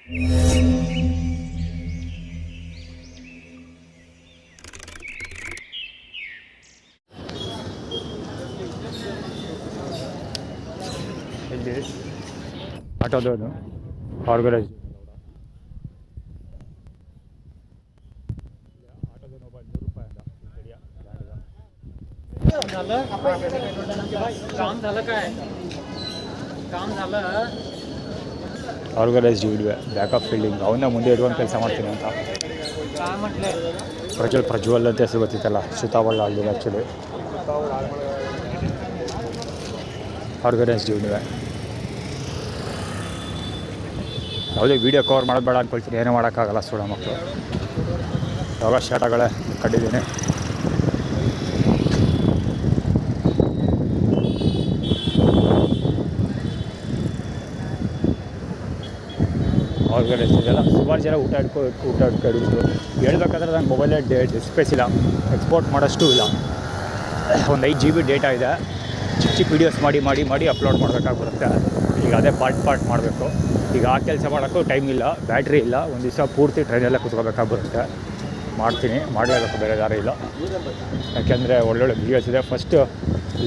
ಇಲ್ಲಿ ಆಟೋದವನು organise organised ಇಡುವೆ backup fielding ಅವನ್ನ ಮುಂದೆ ಇಡುವಂಥ ಕೆಲಸ ಮಾಡ್ತೀನಿ ಅಂತ ಪ್ರಜ್ವಲ್ ಅಂತ ಹೆಸರು ಗೊತ್ತಿತ್ತಲ್ಲ ಸುತ್ತಾವಳ್ಳ ಅಲ್ಲಿ ಆ್ಯಕ್ಚುಲಿ ಆರ್ಗನೈಸ್ಡ್ ಇಡುವೆ ಯಾವುದೇ ವೀಡಿಯೋ ಕವರ್ ಮಾಡೋದು ಬೇಡ ಅಂದ್ಕೊಳ್ತೀನಿ, ಏನೂ ಮಾಡೋಕ್ಕಾಗಲ್ಲ ಸುಡ ಮಕ್ಕಳು. ಯಾವಾಗ ಸ್ಟಾರ್ಟಾಗಳೆ ಕಂಡಿದ್ದೀನಿ. ಆರ್ಗನೈಸ್ ಇದೆಲ್ಲ ಸುಮಾರು ಜನ ಊಟ ಹಿಡಿದ್ರು. ಹೇಳ್ಬೇಕಾದ್ರೆ ನಂಗೆ ಮೊಬೈಲೇ ಸ್ಪೇಸ್ ಇಲ್ಲ, ಎಕ್ಸ್ಪೋರ್ಟ್ ಮಾಡೋಷ್ಟು ಇಲ್ಲ. ಒಂದು 5 GB ಡೇಟಾ ಇದೆ. ಚಿಕ್ಕ ವೀಡಿಯೋಸ್ ಮಾಡಿ ಅಪ್ಲೋಡ್ ಮಾಡಬೇಕಾಗ್ಬಿಡುತ್ತೆ. ಈಗ ಅದೇ ಪಾರ್ಟ್ ಮಾಡಬೇಕು. ಈಗ ಆ ಕೆಲಸ ಮಾಡೋಕ್ಕೂ ಟೈಮ್ ಇಲ್ಲ, ಬ್ಯಾಟ್ರಿ ಇಲ್ಲ. ಒಂದು ದಿವಸ ಪೂರ್ತಿ ಟ್ರೈನೆಲ್ಲ ಕೂತ್ಕೋಬೇಕಾಗ್ಬಿಡುತ್ತೆ. ಮಾಡಲೇಬೇಕು, ಬೇರೆ ದಾರಿ ಇಲ್ಲ. ಯಾಕೆಂದರೆ ಒಳ್ಳೊಳ್ಳೆ ವೀಡಿಯೋಸ್ ಇದೆ. ಫಸ್ಟು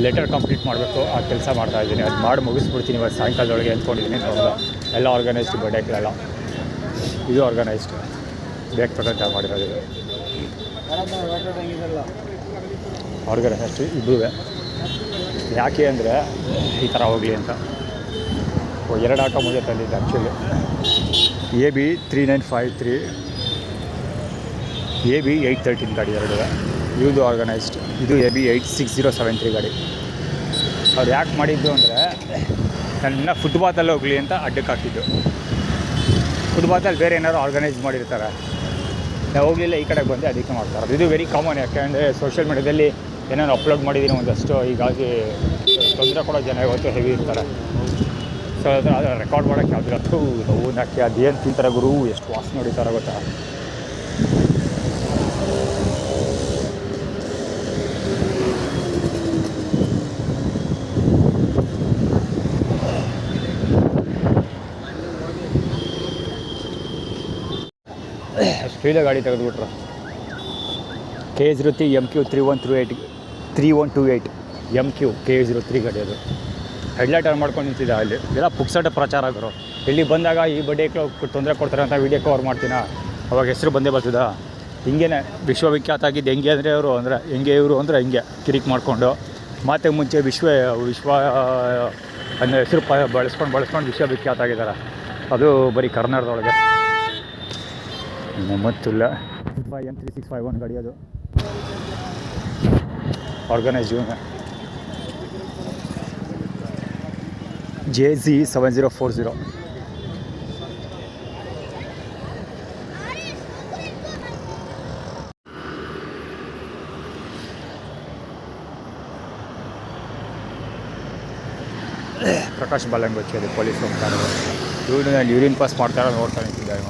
ಲೆಟರ್ ಕಂಪ್ಲೀಟ್ ಮಾಡಬೇಕು, ಆ ಕೆಲಸ ಮಾಡ್ತಾಯಿದ್ದೀನಿ. ಅದು ಮಾಡಿ ಮುಗಿಸ್ಬಿಡ್ತೀನಿ ಇವತ್ತು ಸಾಯಂಕಾಲದೊಳಗೆ ಅಂದ್ಕೊಂಡಿದ್ದೀನಿ. ನೋಡೋದು ಎಲ್ಲ ಆರ್ಗನೈಸ್ಡ್ ಬರ್ಡೇಗಳೆಲ್ಲ ಇದು ಆರ್ಗನೈಸ್ಡ್ ಬೇಕು ತಗೊಂತ ಮಾಡಿರೋದು. ಇದು ಆರ್ಗನೈಸ್ಡ್ ಇಬ್ಬರೂ ಯಾಕೆ ಅಂದರೆ ಈ ಥರ ಹೋಗಲಿ ಅಂತ 2 ಹಾಕೋ ಮುಂದೆ ತಂದಿದ್ದೆ. ಆ್ಯಕ್ಚುಲಿ AB 3953 AB 813 ಗಾಡಿ 2 ಇದು ಆರ್ಗನೈಸ್ಡ್. ಇದು AB 86073 ಗಾಡಿ. ಅವ್ರು ಯಾಕೆ ಮಾಡಿದ್ದು ಅಂದರೆ ನನ್ನ ಫುಟ್ಪಾತಲ್ಲಿ ಹೋಗಲಿ ಅಂತ ಅಡ್ಡಕ್ಕೆ ಹಾಕಿದ್ದು. ಫುಟ್ಪಾತಲ್ಲಿ ಬೇರೆ ಏನಾದ್ರು ಆರ್ಗನೈಸ್ ಮಾಡಿರ್ತಾರೆ, ನಾವು ಹೋಗಲಿಲ್ಲ, ಈ ಕಡೆಗೆ ಬಂದೆ, ಅದಕ್ಕೆ ಮಾಡ್ತಾರೆ. ಇದು ವೆರಿ ಕಾಮನ್. ಯಾಕೆಂದರೆ ಸೋಷಿಯಲ್ ಮೀಡ್ಯಾದಲ್ಲಿ ಏನಾದ್ರು ಅಪ್ಲೋಡ್ ಮಾಡಿದ್ದೀನಿ ಒಂದಷ್ಟು, ಹೀಗಾಗಿ ತೊಂದರೆ ಕೊಡೋ ಜನ ಇವತ್ತು ಹೆವಿ ಇರ್ತಾರೆ. ಸೊ ಅದು ರೆಕಾರ್ಡ್ ಮಾಡೋಕ್ಕೆ ಯಾವುದಿಲ್ಲ. ನೋವು ಹಾಕಿ ಅದೇನು ತಿಂತಾರೆ ಗುರು, ಎಷ್ಟು ವಾಸನೆ ಹೊಡಿತಾರೆ ಗೊತ್ತಾ. ಸ್ಪೀಡಾಗಿ ಗಾಡಿ ತೆಗೆದುಬಿಟ್ರು. KA03 MQ 3128 MQ KA03 ಗಾಡಿ. ಅದು ಹೆಡ್ಲೈಟ್ ಆನ್ ಮಾಡ್ಕೊಂಡು ನಿಂತಿದ್ದೆ. ಅಲ್ಲಿ ಎಲ್ಲ ಪುಕ್ಸಟ ಪ್ರಚಾರ ಆಗರು. ಇಲ್ಲಿ ಬಂದಾಗ ಈ ಬಡ್ಡೆಗೆ ತೊಂದರೆ ಕೊಡ್ತಾರೆ ಅಂತ ವೀಡಿಯೋ ಕವರ್ ಮಾಡ್ತೀನ. ಅವಾಗ ಹೆಸರು ಬಂದೇ ಬರ್ತದ. ಹಿಂಗೇ ವಿಶ್ವವಿಖ್ಯಾತ ಆಗಿದ್ದು. ಹೆಂಗೆ ಅಂದರೆ ಇವರು ಅಂದರೆ ಹಿಂಗೆ ಕಿರಿಕ್ ಮಾಡಿಕೊಂಡು ಮತ್ತೆ ಮುಂಚೆ ವಿಶ್ವ ಅನ್ನೋ ಹೆಸರು ಬಳಸ್ಕೊಂಡು ವಿಶ್ವವಿಖ್ಯಾತ ಆಗಿದ್ದಾರೆ. ಅದು ಬರೀ ಕರ್ನಾಟಕದೊಳಗೆ. ಮತ್ತಿಲ್ಲ M3651 ಗಾಡಿ. ಅದು ಆರ್ಗನೈಸ್ಡ್ ಇವನ್ನ JZ 7040. ಪ್ರಕಾಶ್ ಬಾಲಂಗ್ ಅದು ಪೊಲೀಸ್ ಹೋಗ್ತಾರೆ. ಇವನು ನಾನು ಯೂರಿನ್ ಪಾಸ್ ಮಾಡ್ತಾರೆ ನೋಡ್ತಾ ನಿಂತಿದ್ದೆ. ಇವ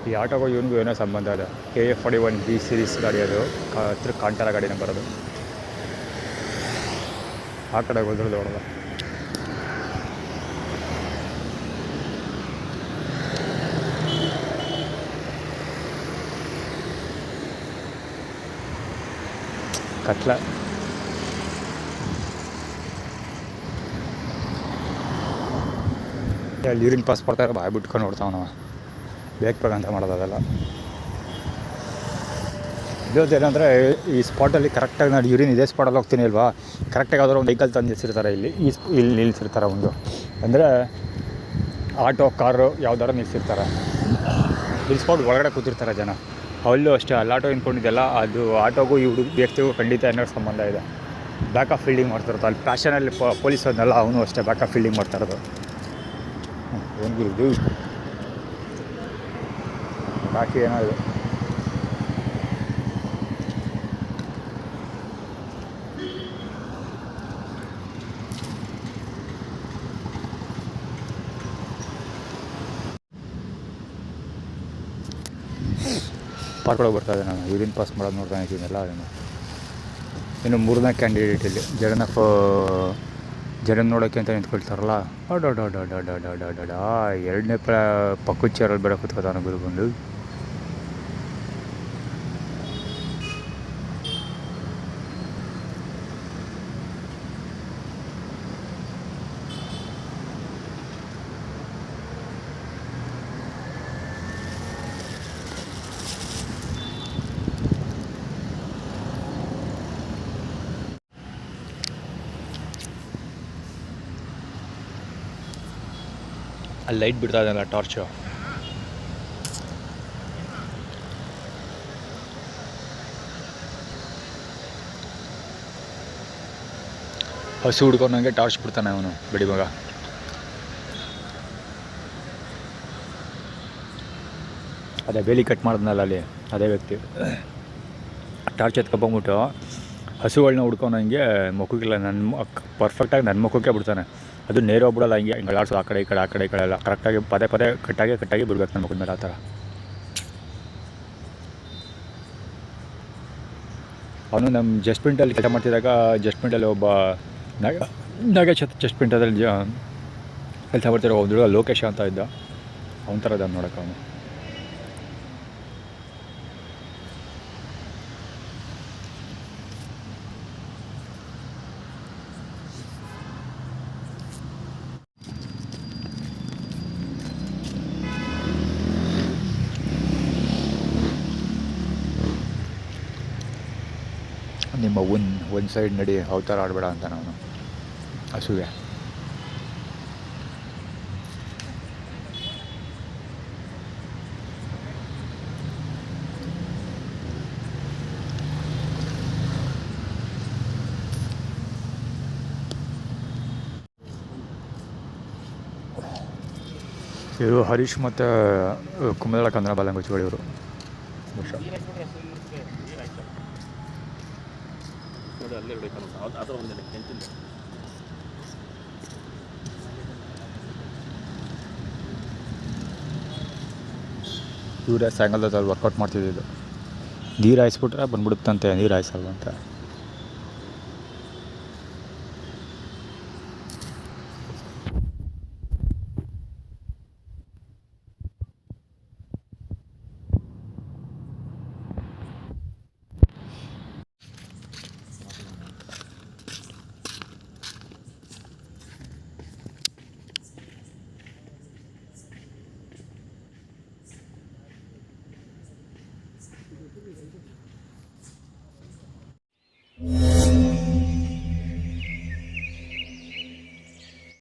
ಈ ಆಟೋಗೂ ಇವನಿಗೂ ಏನೋ ಸಂಬಂಧ ಇದೆ. KA41B ಸೀರೀಸ್ ಗಾಡಿ. ಅದು ಹತ್ರ ಕಾಂಟಾರ ಗಾಡಿ ನಂಬರ್. ಅದು ಆ ಕಡೆ ಹೋದ್ರದ್ದು ಹೊಡೆದ. ಕತ್ಲ ಯೂರಿನ್ ಪಾಸ್ ಮಾಡ್ತಾರೆ. ಬಾಯ್ ಬಿಟ್ಕೊಂಡು ನೋಡ್ತಾವ ಬೇಕಂತ ಮಾಡೋದು ಅದೆಲ್ಲ. ಇದೇನಂದರೆ ಈ ಸ್ಪಾಟಲ್ಲಿ ಕರೆಕ್ಟಾಗಿ ನಾನು ಯೂರಿನ್ ಇದೇ ಸ್ಪಾಟಲ್ಲಿ ಹೋಗ್ತೀನಿ ಅಲ್ವಾ, ಕರೆಕ್ಟಾಗಿ ಯಾವ್ದಾದ್ರು ಒಂದು ವೆಹಿಕಲ್ ತಂದು ನಿಲ್ಸಿರ್ತಾರೆ. ಇಲ್ಲಿ ನಿಲ್ಸಿರ್ತಾರೆ. ಒಂದು ಅಂದರೆ ಆಟೋ ಕಾರು ಯಾವ್ದಾರು ನಿಲ್ಸಿರ್ತಾರೆ. ನಿಲ್ಸ್ಕೊಂಡು ಒಳಗಡೆ ಕೂತಿರ್ತಾರೆ ಜನ. ಅಲ್ಲೂ ಅಷ್ಟೇ ಅಲ್ಲಿ ಆಟೋ ನಿಂತ್ಕೊಂಡಿದ್ದೆಲ್ಲ, ಅದು ಆಟೋಗೂ ಈ ವ್ಯಕ್ತಿಗೂ ಖಂಡಿತ ಏನಾದ್ರು ಸಂಬಂಧ ಇದೆ. ಬ್ಯಾಕಪ್ ಫೀಲ್ಡಿಂಗ್ ಮಾಡ್ತಿರೋದು ಅಲ್ಲಿ ಪ್ಯಾಷನಲ್ಲಿ ಪೊಲೀಸ್ ಅದನ್ನೆಲ್ಲ ಅವನು ಅಷ್ಟೇ ಬ್ಯಾಕಪ್ ಫೀಲ್ಡಿಂಗ್ ಮಾಡ್ತಾಯಿರೋದು. ಒಂದು ಬಾಕಿ ಏನೋ ಇದೆ. ಪಾರ್ಕೊಳಗೆ ಬರ್ತಾಯಿದ್ದೆ. ನಾನು ಯೂರಿನ್ ಪಾಸ್ ಮಾಡೋದು ನೋಡ್ತಾ ಇದ್ದೀನಲ್ಲ. ಇನ್ನು 3ನೇ ಕ್ಯಾಂಡಿಡೇಟ್ ಇಲ್ಲಿ ಜನ ನೋಡೋಕ್ಕೆ ಅಂತ ನಿಂತ್ಕೊಳ್ತಾರಲ್ಲ ಅಡೋಡೋಡೋಡೋಡೋಡೋಡ ಎರಡನೇ ಪಕ್ಕದ ಚೇರಲ್ಲಿ ಬೇರೆ ಕೂತ್ಕೋತಾನೆ ಗುರು ಬಂದು. ಅಲ್ಲಿ ಲೈಟ್ ಬಿಡ್ತಾ ಇದೆಯಲ್ಲ ಟಾರ್ಚು, ಹಸು ಹುಡ್ಕೊಂಡಂಗೆ ಟಾರ್ಚ್ ಬಿಡ್ತಾನೆ ಅವನು ಬಿಡಿ ಮಗ. ಅದೇ ಬೇಲಿ ಕಟ್ ಮಾಡಿದ್ನಲ್ಲ ಅಲ್ಲಿ ಅದೇ ವ್ಯಕ್ತಿ ಟಾರ್ಚ್ ಎತ್ಕೊಂಡ್ಬಿಟ್ಟು ಹಸುಗಳನ್ನ ಹುಡ್ಕೊಂಡಂಗೆ ಮುಖಕ್ಕಿಲ್ಲ ನನ್ನ ಪರ್ಫೆಕ್ಟಾಗಿ ನನ್ನ ಮುಖಕ್ಕೆ ಬಿಡ್ತಾನೆ. ಅದು ನೇರ ಹೋಗ್ಬಿಡಲ್ಲ, ಹಿಂಗೆ ಆಡ್ಸೋದು ಆ ಕಡೆ ಈ ಕಡೆ ಎಲ್ಲ ಕರೆಕ್ಟಾಗಿ ಪದೇ ಕಟ್ಟಾಗಿ ಬಿಡ್ಬೇಕು ನನ್ನ ಮುಖದ ಮೇಲೆ ಆ ಥರ. ಅವನು ನಮ್ಮ ಜಸ್ಟ್ಮೆಂಟಲ್ಲಿ ಕೆಲಸ ಮಾಡ್ತಿದ್ದಾಗ ಜಸ್ಟ್ಮೆಂಟಲ್ಲಿ ಒಬ್ಬ ನಾಗ ಜಸ್ಟ್ಮೆಂಟಲ್ಲಿ ಕೆಲಸ ಮಾಡ್ತಿರೋ ಒಬ್ಬ ಲೋಕೇಶ ಅಂತ ಇದ್ದ, ಅವನ ಥರ ಇದ್ದ ನೋಡೋಕೆ ಅವನು. ನಿಮ್ಮ ಒಂದು ಸೈಡ್ ನಡಿ ಅವತಾರ ಆಡಬೇಡ ಅಂತ ನಾನು ಹಸುಗೆ. ಇವರು ಹರೀಶ್ ಮತ್ತು ಕುಮದಳ ಕನ್ನಡ ಬಾಲಂಗುಚ್ಚಿಗಳು ಇವರು. ಇವರೇ ಸಾಯಂಕಾಲದಲ್ಲಿ ವರ್ಕೌಟ್ ಮಾಡ್ತಿದ್ದಿದ್ದು. ನೀರು ಹಾಯಿಸ್ಬಿಟ್ರೆ ಬಂದ್ಬಿಡುತ್ತಂತೆ, ನೀರು ಹಾಯಿಸಲ್ವಂತೆ.